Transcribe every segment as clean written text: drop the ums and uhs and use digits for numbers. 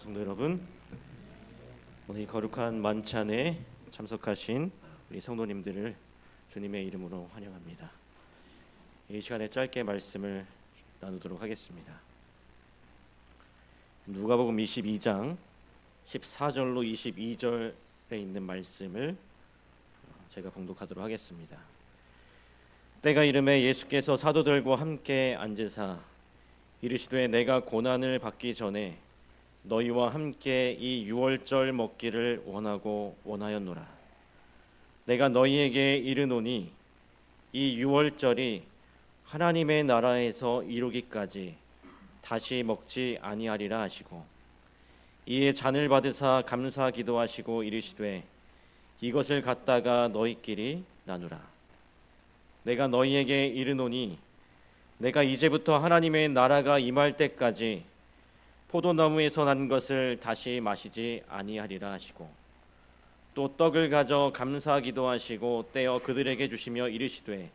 성도 여러분, 오늘 이 거룩한 만찬에 참석하신 우리 성도님들을 주님의 이름으로 환영합니다. 이 시간에 짧게 말씀을 나누도록 하겠습니다. 누가복음 22장 14절로 22절에 있는 말씀을 제가 봉독하도록 하겠습니다. 때가 이르매 예수께서 사도들과 함께 앉으사 이르시되 내가 고난을 받기 전에 너희와 함께 이 유월절 먹기를 원하였노라. 내가 너희에게 이르노니 이 유월절이 하나님의 나라에서 이루기까지 다시 먹지 아니하리라 하시고 이에 잔을 받으사 감사 기도하시고 이르시되 이것을 갖다가 너희끼리 나누라. 내가 너희에게 이르노니 내가 이제부터 하나님의 나라가 임할 때까지 포도나무에서 난 것을 다시 마시지 아니하리라 하시고 또 떡을 가져 감사 기도하시고 떼어 그들에게 주시며 이르시되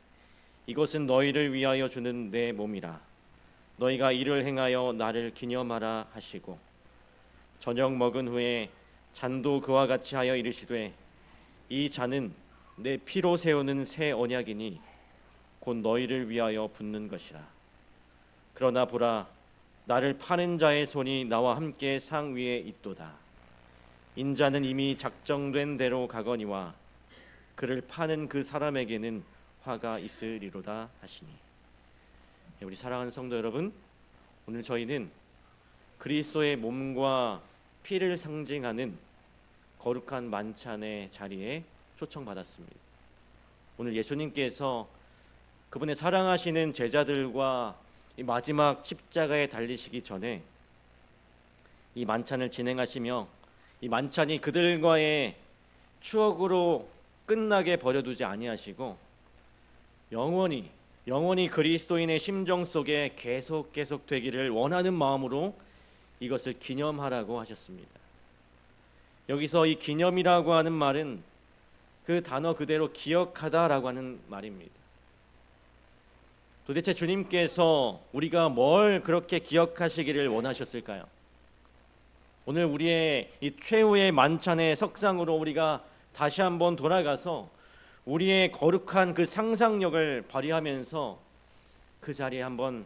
이것은 너희를 위하여 주는 내 몸이라. 너희가 이를 행하여 나를 기념하라 하시고 저녁 먹은 후에 잔도 그와 같이 하여 이르시되 이 잔은 내 피로 세우는 새 언약이니 곧 너희를 위하여 붓는 것이라. 그러나 보라, 나를 파는 자의 손이 나와 함께 상 위에 있도다. 인자는 이미 작정된 대로 가거니와 그를 파는 그 사람에게는 화가 있으리로다 하시니. 우리 사랑하는 성도 여러분, 오늘 저희는 그리스도의 몸과 피를 상징하는 거룩한 만찬의 자리에 초청받았습니다. 오늘 예수님께서 그분의 사랑하시는 제자들과 이 마지막 십자가에 달리시기 전에 이 만찬을 진행하시며 이 만찬이 그들과의 추억으로 끝나게 버려두지 아니하시고 영원히 그리스도인의 심정 속에 계속 되기를 원하는 마음으로 이것을 기념하라고 하셨습니다. 여기서 이 기념이라고 하는 말은 그 단어 그대로 기억하다라고 하는 말입니다. 도대체 주님께서 우리가 뭘 그렇게 기억하시기를 원하셨을까요? 오늘 우리의 이 최후의 만찬의 석상으로 우리가 다시 한번 돌아가서 우리의 거룩한 그 상상력을 발휘하면서 그 자리에 한번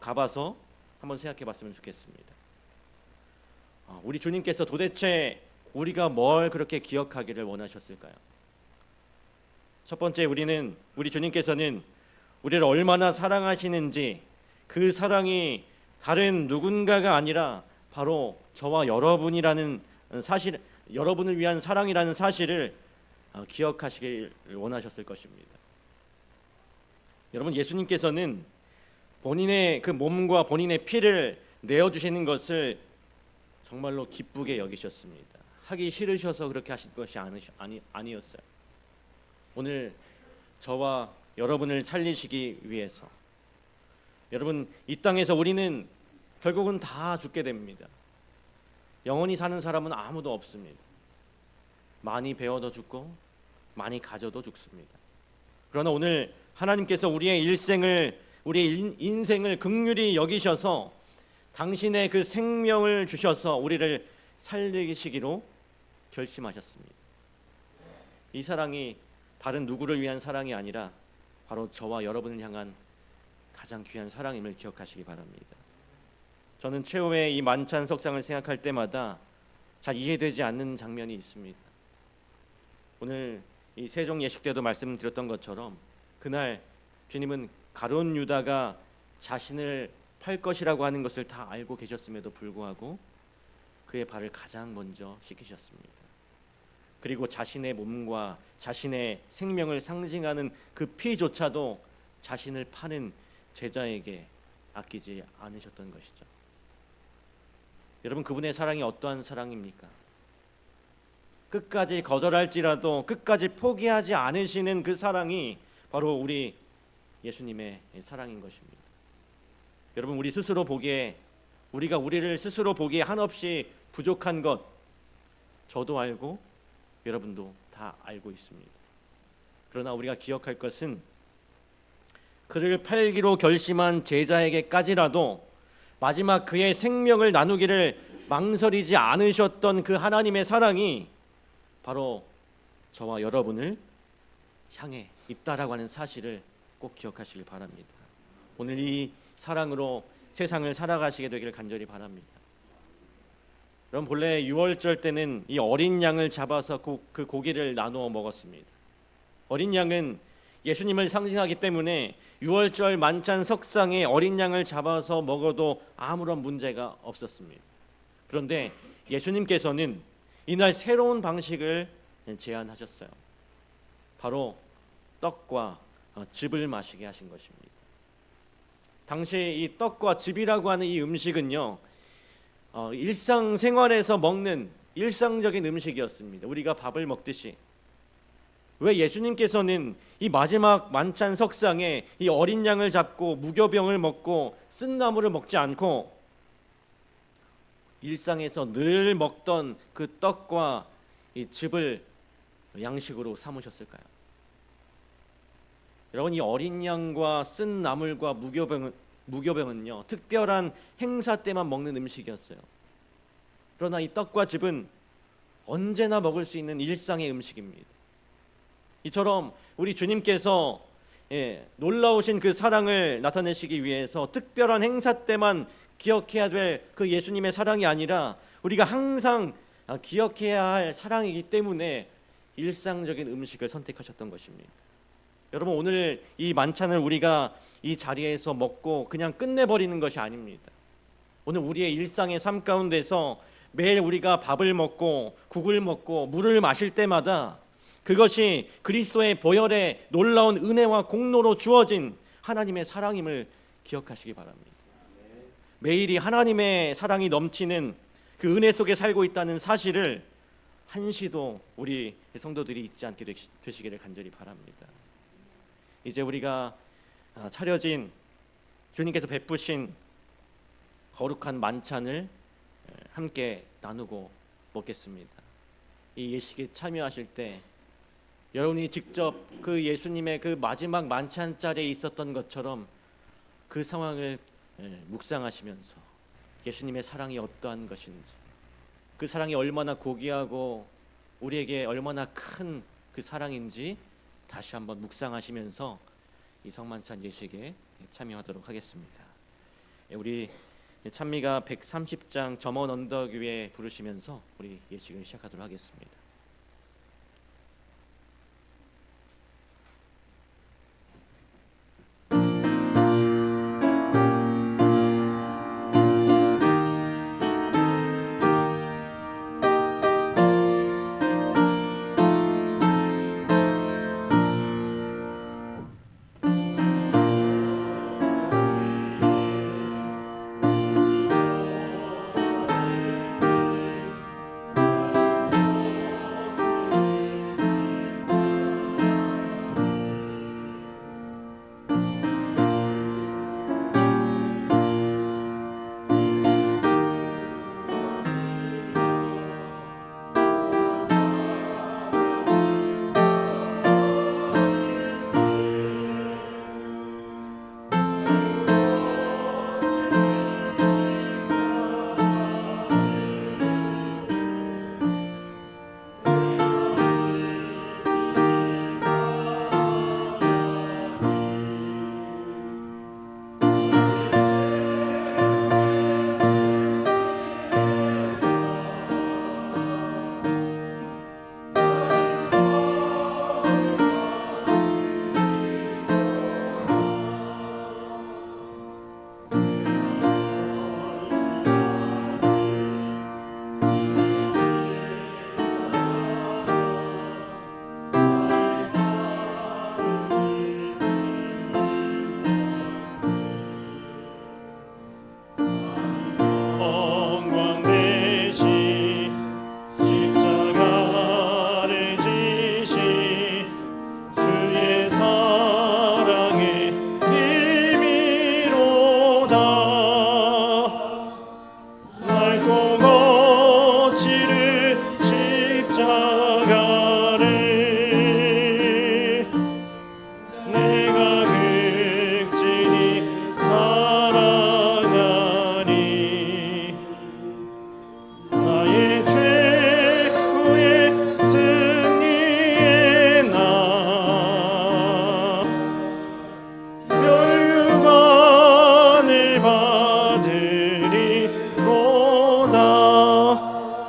가봐서 한번 생각해 봤으면 좋겠습니다. 우리 주님께서 도대체 우리가 뭘 그렇게 기억하기를 원하셨을까요? 첫 번째, 우리 주님께서는 우리를 얼마나 사랑하시는지, 그 사랑이 다른 누군가가 아니라 바로 저와 여러분이라는 사실, 여러분을 위한 사랑이라는 사실을 기억하시길 원하셨을 것입니다. 여러분, 예수님께서는 본인의 그 몸과 본인의 피를 내어주시는 것을 정말로 기쁘게 여기셨습니다. 하기 싫으셔서 그렇게 하신 것이 아니었어요. 오늘 저와 여러분을 살리시기 위해서. 여러분, 이 땅에서 우리는 결국은 다 죽게 됩니다. 영원히 사는 사람은 아무도 없습니다. 많이 배워도 죽고 많이 가져도 죽습니다. 그러나 오늘 하나님께서 우리의 인생을 긍휼히 여기셔서 당신의 그 생명을 주셔서 우리를 살리시기로 결심하셨습니다. 이 사랑이 다른 누구를 위한 사랑이 아니라 바로 저와 여러분을 향한 가장 귀한 사랑임을 기억하시기 바랍니다. 저는 최후의 이 만찬 석상을 생각할 때마다 잘 이해되지 않는 장면이 있습니다. 오늘 이 세종 예식 때도 말씀드렸던 것처럼 그날 주님은 가룟 유다가 자신을 팔 것이라고 하는 것을 다 알고 계셨음에도 불구하고 그의 발을 가장 먼저 씻기셨습니다. 그리고 자신의 몸과 자신의 생명을 상징하는 그 피조차도 자신을 파는 제자에게 아끼지 않으셨던 것이죠. 여러분, 그분의 사랑이 어떠한 사랑입니까? 끝까지 거절할지라도 끝까지 포기하지 않으시는 그 사랑이 바로 우리 예수님의 사랑인 것입니다. 여러분, 우리가 우리를 스스로 보기에 한없이 부족한 것 저도 알고 여러분도 다 알고 있습니다. 그러나 우리가 기억할 것은 그를 팔기로 결심한 제자에게까지라도 마지막 그의 생명을 나누기를 망설이지 않으셨던 그 하나님의 사랑이 바로 저와 여러분을 향해 있다라고 하는 사실을 꼭 기억하시길 바랍니다. 오늘 이 사랑으로 세상을 살아가시게 되기를 간절히 바랍니다. 여러분, 본래 유월절 때는 이 어린 양을 잡아서 그 고기를 나누어 먹었습니다. 어린 양은 예수님을 상징하기 때문에 유월절 만찬 석상에 어린 양을 잡아서 먹어도 아무런 문제가 없었습니다. 그런데 예수님께서는 이날 새로운 방식을 제안하셨어요. 바로 떡과 즙을 마시게 하신 것입니다. 당시 이 떡과 즙이라고 하는 이 음식은요, 일상생활에서 먹는 일상적인 음식이었습니다. 우리가 밥을 먹듯이. 왜 예수님께서는 이 마지막 만찬 석상에 이 어린 양을 잡고 무교병을 먹고 쓴나물을 먹지 않고 일상에서 늘 먹던 그 떡과 이 즙을 양식으로 삼으셨을까요? 여러분, 이 어린 양과 쓴 나물과 무교병은요, 특별한 행사 때만 먹는 음식이었어요. 그러나 이 떡과 즙은 언제나 먹을 수 있는 일상의 음식입니다. 이처럼 우리 주님께서 놀라우신 그 사랑을 나타내시기 위해서 특별한 행사 때만 기억해야 될 그 예수님의 사랑이 아니라 우리가 항상 기억해야 할 사랑이기 때문에 일상적인 음식을 선택하셨던 것입니다. 여러분, 오늘 이 만찬을 우리가 이 자리에서 먹고 그냥 끝내버리는 것이 아닙니다. 오늘 우리의 일상의 삶 가운데서 매일 우리가 밥을 먹고 국을 먹고 물을 마실 때마다 그것이 그리스도의 보혈의 놀라운 은혜와 공로로 주어진 하나님의 사랑임을 기억하시기 바랍니다. 매일이 하나님의 사랑이 넘치는 그 은혜 속에 살고 있다는 사실을 한시도 우리 성도들이 잊지 않게 되시기를 간절히 바랍니다. 이제 우리가 차려진 주님께서 베푸신 거룩한 만찬을 함께 나누고 먹겠습니다. 이 예식에 참여하실 때 여러분이 직접 그 예수님의 그 마지막 만찬 자리에 있었던 것처럼 그 상황을 묵상하시면서 예수님의 사랑이 어떠한 것인지, 그 사랑이 얼마나 고귀하고 우리에게 얼마나 큰 그 사랑인지 다시 한번 묵상하시면서 이 성만찬 예식에 참여하도록 하겠습니다. 우리 찬미가 130장 점원 언덕 위에 부르시면서 우리 예식을 시작하도록 하겠습니다.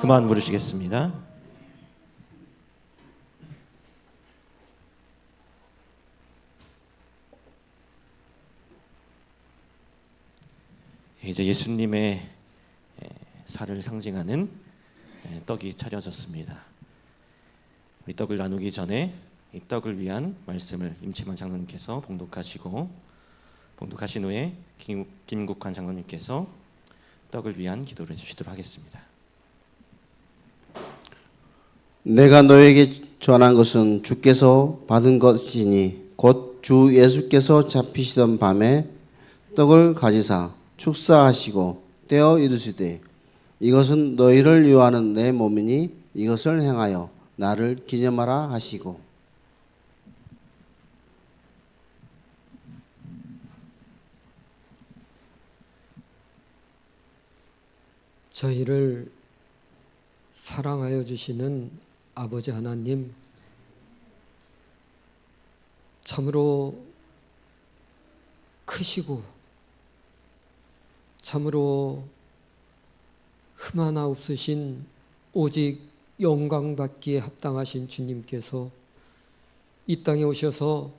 그만 부르시겠습니다. 이제 예수님의 살을 상징하는 떡이 차려졌습니다. 이 떡을 나누기 전에 이 떡을 위한 말씀을 임채만 장로님께서 봉독하시고, 봉독하신 후에 김국환 장로님께서 떡을 위한 기도를 해주시도록 하겠습니다. 내가 너에게 전한 것은 주께서 받은 것이니 곧 주 예수께서 잡히시던 밤에 떡을 가지사 축사하시고 떼어 이르시되 이것은 너희를 유하는 내 몸이니 이것을 행하여 나를 기념하라 하시고. 저희를 사랑하여 주시는 아버지 하나님, 참으로 크시고 참으로 흠 하나 없으신 오직 영광받기에 합당하신 주님께서 이 땅에 오셔서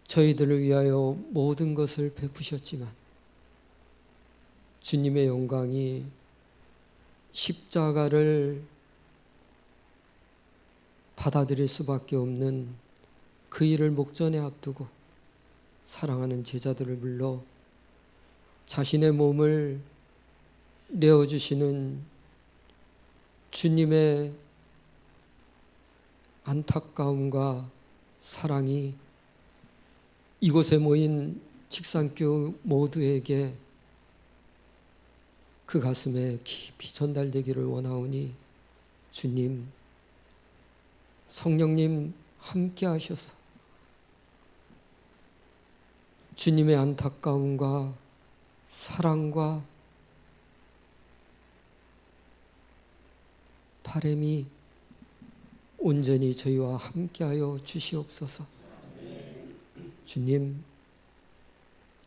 저희들을 위하여 모든 것을 베푸셨지만 주님의 영광이 십자가를 받아들일 수밖에 없는 그 일을 목전에 앞두고 사랑하는 제자들을 불러 자신의 몸을 내어주시는 주님의 안타까움과 사랑이 이곳에 모인 직산교회 모두에게 그 가슴에 깊이 전달되기를 원하오니 주님, 성령님 함께 하셔서 주님의 안타까움과 사랑과 바람이 온전히 저희와 함께하여 주시옵소서. 주님,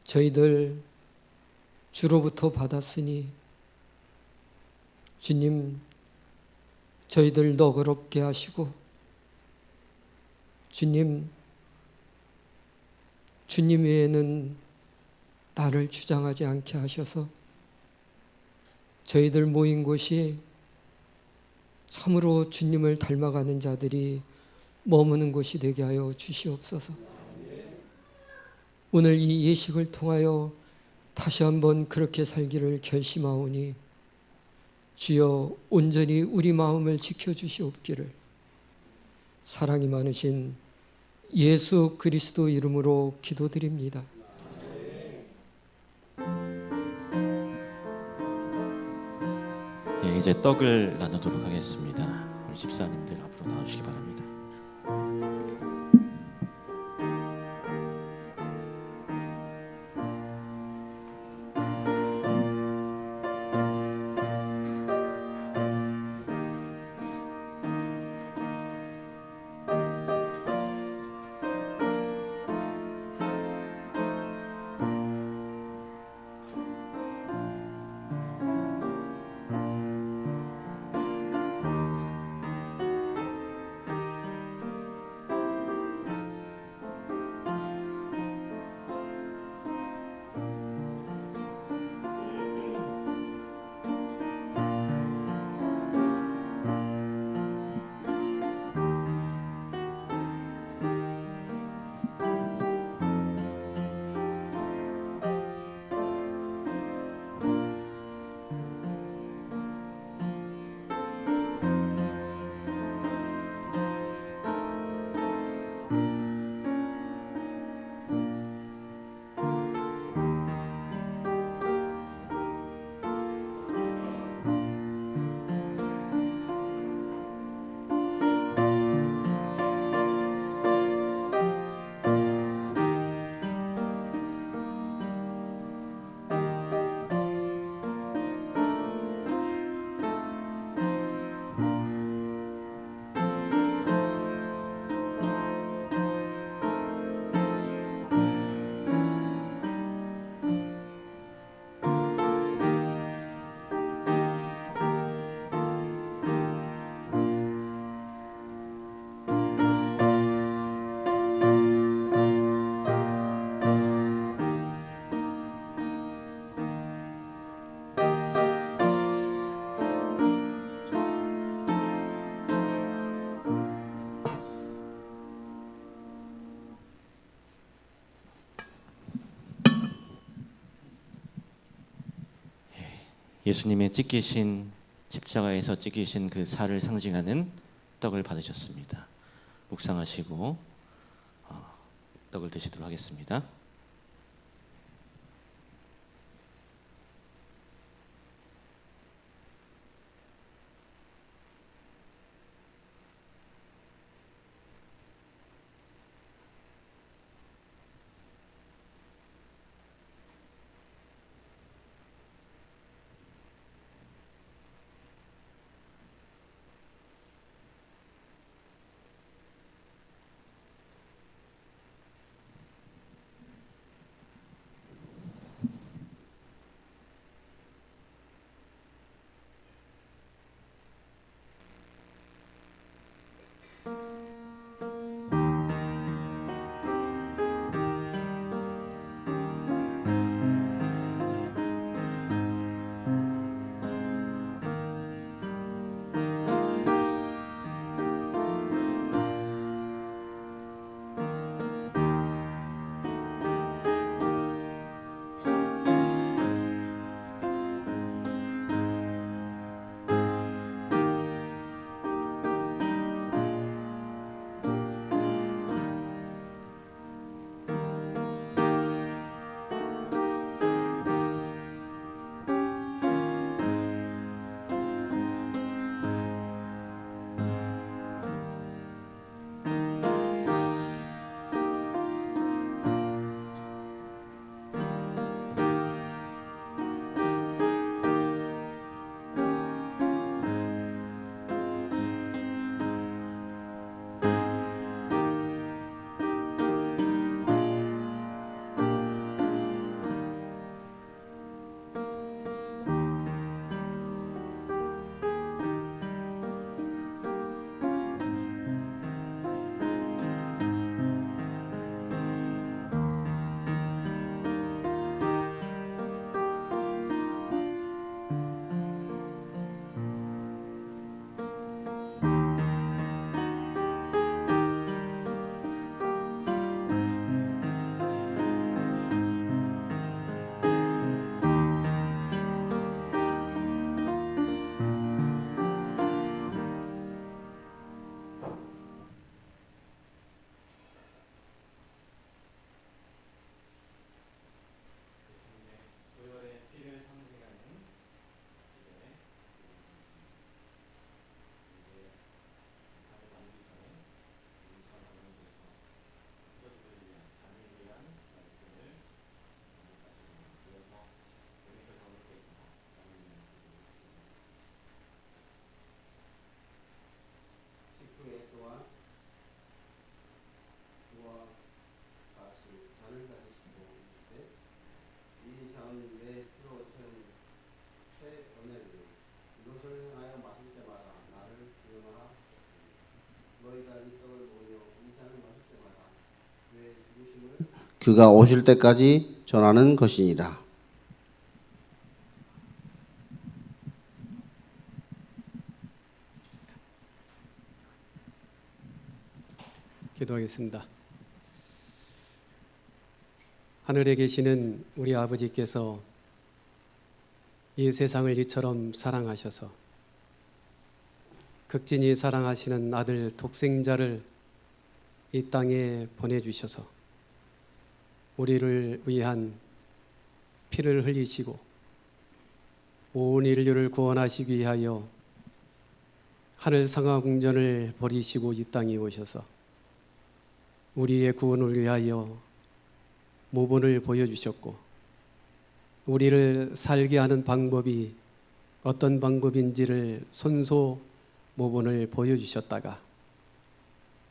저희들 주로부터 받았으니 주님, 저희들 너그럽게 하시고 주님 외에는 나를 주장하지 않게 하셔서 저희들 모인 곳이 참으로 주님을 닮아가는 자들이 머무는 곳이 되게 하여 주시옵소서. 오늘 이 예식을 통하여 다시 한번 그렇게 살기를 결심하오니 주여 온전히 우리 마음을 지켜주시옵기를 사랑이 많으신 예수 그리스도 이름으로 기도드립니다. 이제 떡을 나누도록 하겠습니다. 우리 집사님들 앞으로 나와주시기 바랍니다. 예수님의 찢기신 십자가에서 찢기신 그 살을 상징하는 떡을 받으셨습니다. 묵상하시고 떡을 드시도록 하겠습니다. 그가 오실 때까지 전하는 것이니라. 기도하겠습니다. 하늘에 계시는 우리 아버지께서 이 세상을 이처럼 사랑하셔서 극진히 사랑하시는 아들 독생자를 이 땅에 보내주셔서 우리를 위한 피를 흘리시고 온 인류를 구원하시기 위하여 하늘 상하궁전을 버리시고 이 땅에 오셔서 우리의 구원을 위하여 모본을 보여주셨고 우리를 살게 하는 방법이 어떤 방법인지를 손소 모본을 보여주셨다가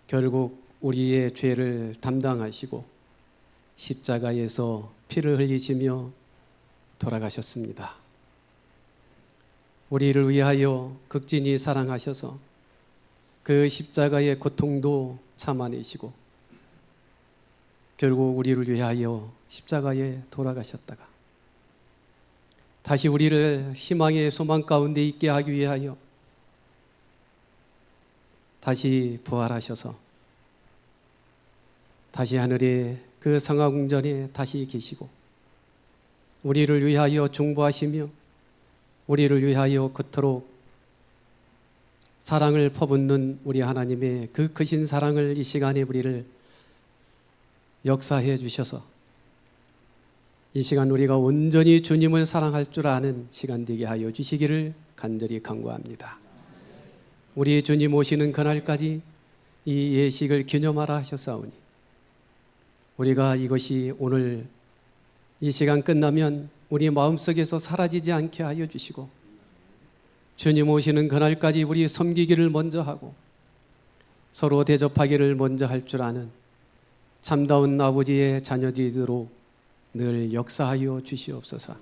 결국 우리의 죄를 담당하시고 십자가에서 피를 흘리시며 돌아가셨습니다. 우리를 위하여 극진히 사랑하셔서 그 십자가의 고통도 참아내시고 결국 우리를 위하여 십자가에 돌아가셨다가 다시 우리를 희망의 소망 가운데 있게 하기 위하여 다시 부활하셔서 다시 하늘에 그 상하궁전에 다시 계시고 우리를 위하여 중보하시며 우리를 위하여 그토록 사랑을 퍼붓는 우리 하나님의 그 크신 사랑을 이 시간에 우리를 역사해 주셔서 이 시간 우리가 온전히 주님을 사랑할 줄 아는 시간 되게 하여 주시기를 간절히 간구합니다. 우리 주님 오시는 그날까지 이 예식을 기념하라 하셨사오니 우리가 이것이 오늘 이 시간 끝나면 우리 마음속에서 사라지지 않게 하여 주시고 주님 오시는 그날까지 우리 섬기기를 먼저 하고 서로 대접하기를 먼저 할 줄 아는 참다운 아버지의 자녀들이도록 늘 역사하여 주시옵소서.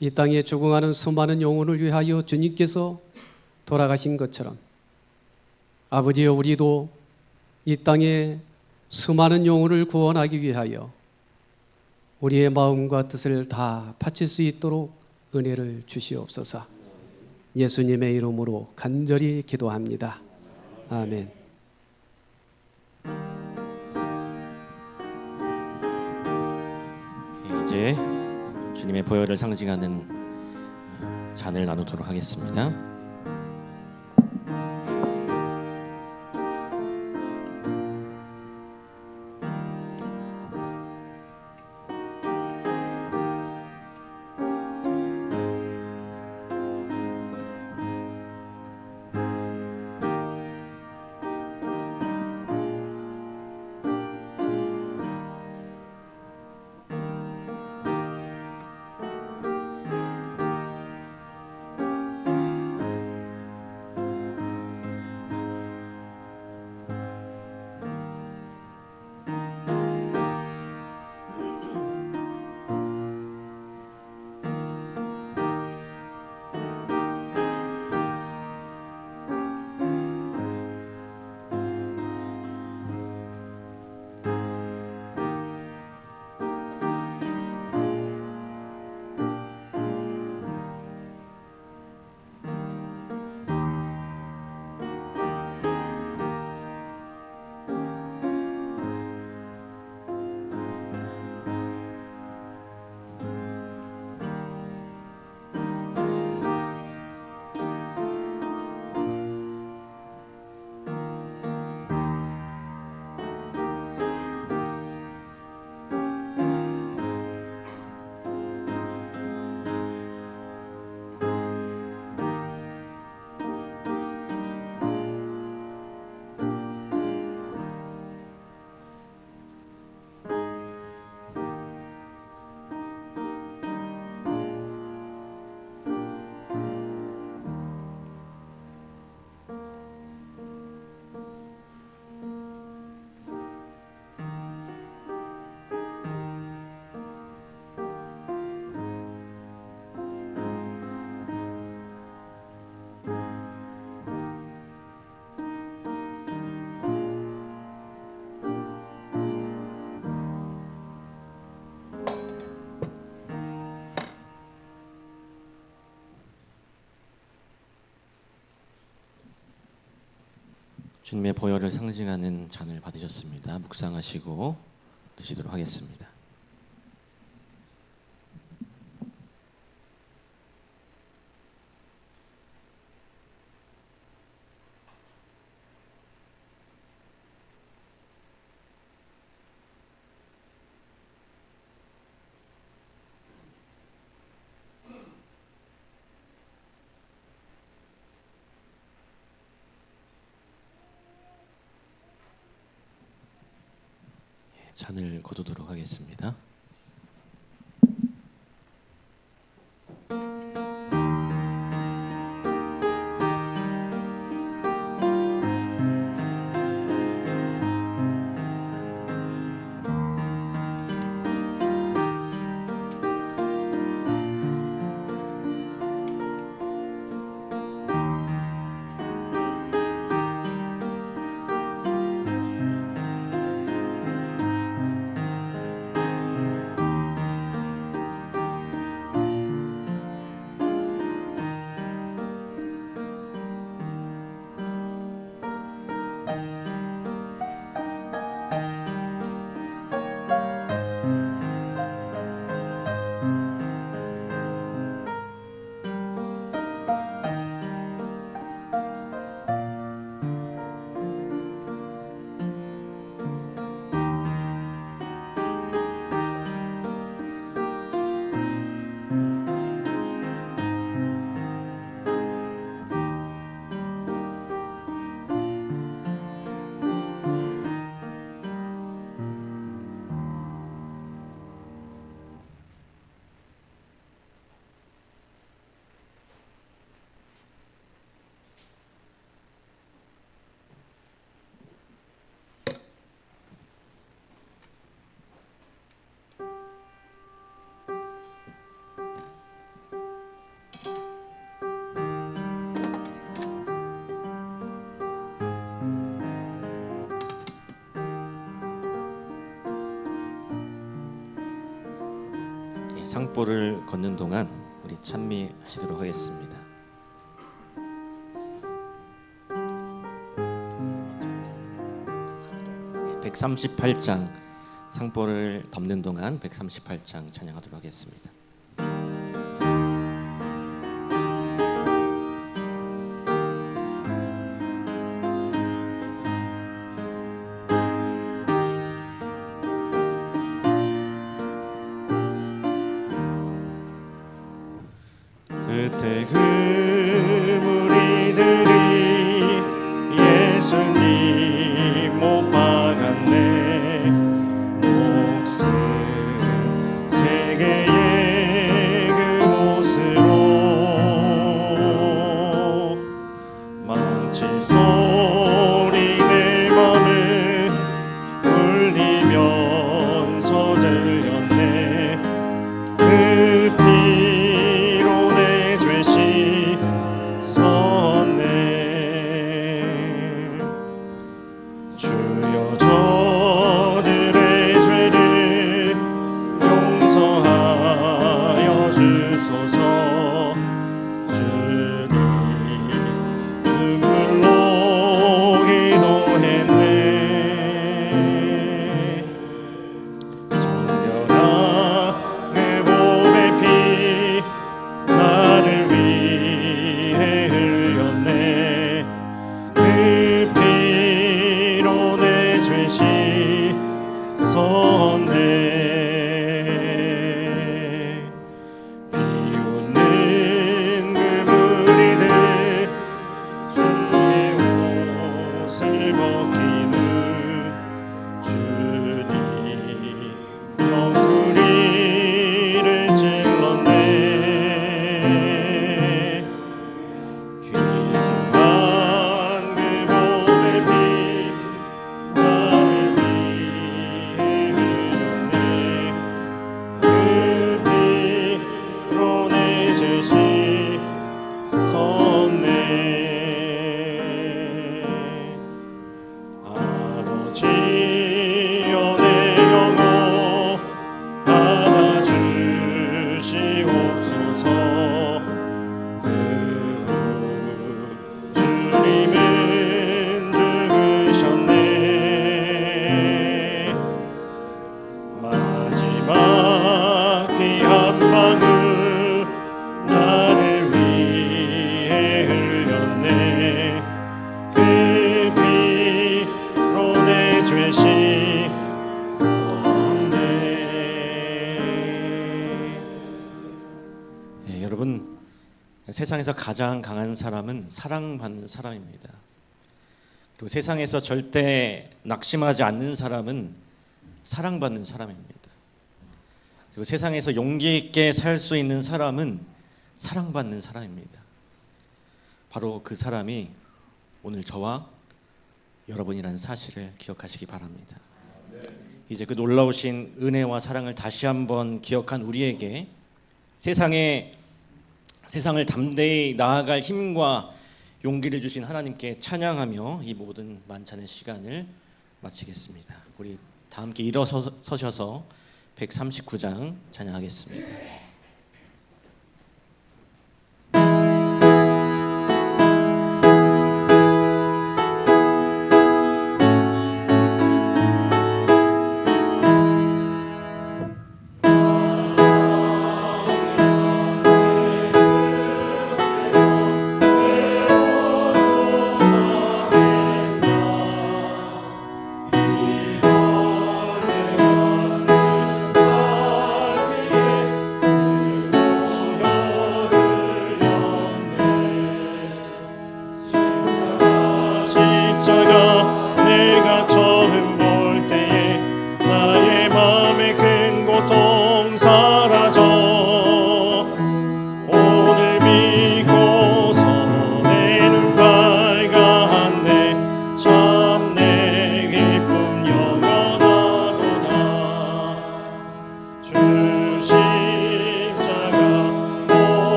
이 땅에 죽어가는 수많은 영혼을 위하여 주님께서 돌아가신 것처럼 아버지여 우리도 이 땅에 수많은 영혼을 구원하기 위하여 우리의 마음과 뜻을 다 바칠 수 있도록 은혜를 주시옵소서. 예수님의 이름으로 간절히 기도합니다. 아멘. 이제 주님의 보혈을 상징하는 잔을 나누도록 하겠습니다. 주님의 보혈을 상징하는 잔을 받으셨습니다. 묵상하시고 드시도록 하겠습니다. 잔을 거두도록 하겠습니다. 상보를 걷는 동안 우리 찬미하시도록 하겠습니다. 네, 138장 상보를 덮는 동안 138장 찬양하도록 하겠습니다. 그때 그 무리들이 예수님 못 박았네. 목숨 세 개의 그 못으로 망친 소리 내 맘을 울리면서 들렸네. 그 피로 내 죄 씻었네. 주여 저들의 죄를 용서하여 주소서. 주님 눈물로 기도했네. 정결한 그 몸의 피 나를 위해 흘렸네. 그 피로 내 죄 씻었네. 비웃는 그 무리들 주의 옷을 벗기는 주님 옆구리를 찔렀네. 귀중한 그 몸의 피 나를 위해 흘렸네. 그 피로 내 죄 씻었네. 아버지여 내 영혼 받아주시옵소서. 그 후 주님은 죽으셨네. 마지막 피 한 방울 나를 위해 흘렸네. 그 피로 내 죄 씻었네. 예, 여러분, 세상에서 가장 강한 사람은 사랑받는 사람입니다. 그리고 세상에서 절대 낙심하지 않는 사람은 사랑받는 사람입니다. 그리고 세상에서 용기 있게 살 수 있는 사람은 사랑받는 사람입니다. 바로 그 사람이 오늘 저와 여러분이라는 사실을 기억하시기 바랍니다. 이제 그 놀라우신 은혜와 사랑을 다시 한번 기억한 우리에게 세상을 담대히 나아갈 힘과 용기를 주신 하나님께 찬양하며 이 모든 만찬의 시간을 마치겠습니다. 우리 다 함께 일어서셔서 139장 찬양하겠습니다.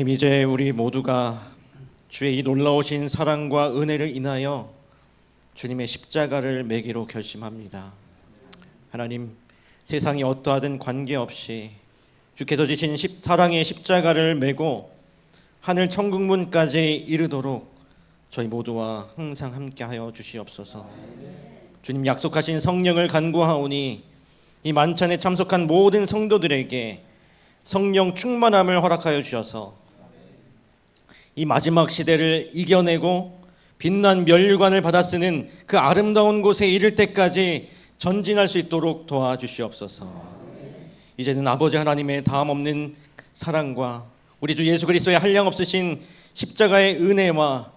주님, 이제 우리 모두가 주의 이 놀라우신 사랑과 은혜를 인하여 주님의 십자가를 매기로 결심합니다. 하나님, 세상이 어떠하든 관계없이 주께서 지신 사랑의 십자가를 메고 하늘 천국문까지 이르도록 저희 모두와 항상 함께하여 주시옵소서. 주님, 약속하신 성령을 간구하오니 이 만찬에 참석한 모든 성도들에게 성령 충만함을 허락하여 주셔서 이 마지막 시대를 이겨내고 빛난 멸류관을 받아 쓰는 그 아름다운 곳에 이를 때까지 전진할 수 있도록 도와주시옵소서. 이제는 아버지 하나님의 다함 없는 사랑과 우리 주 예수 그리스도의 한량 없으신 십자가의 은혜와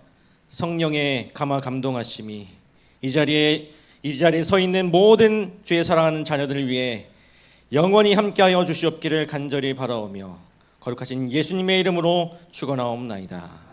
성령의 감화 감동하심이 이 자리에 서 있는 모든 주의 사랑하는 자녀들을 위해 영원히 함께하여 주시옵기를 간절히 바라오며 거룩하신 예수님의 이름으로 축원하옵나이다.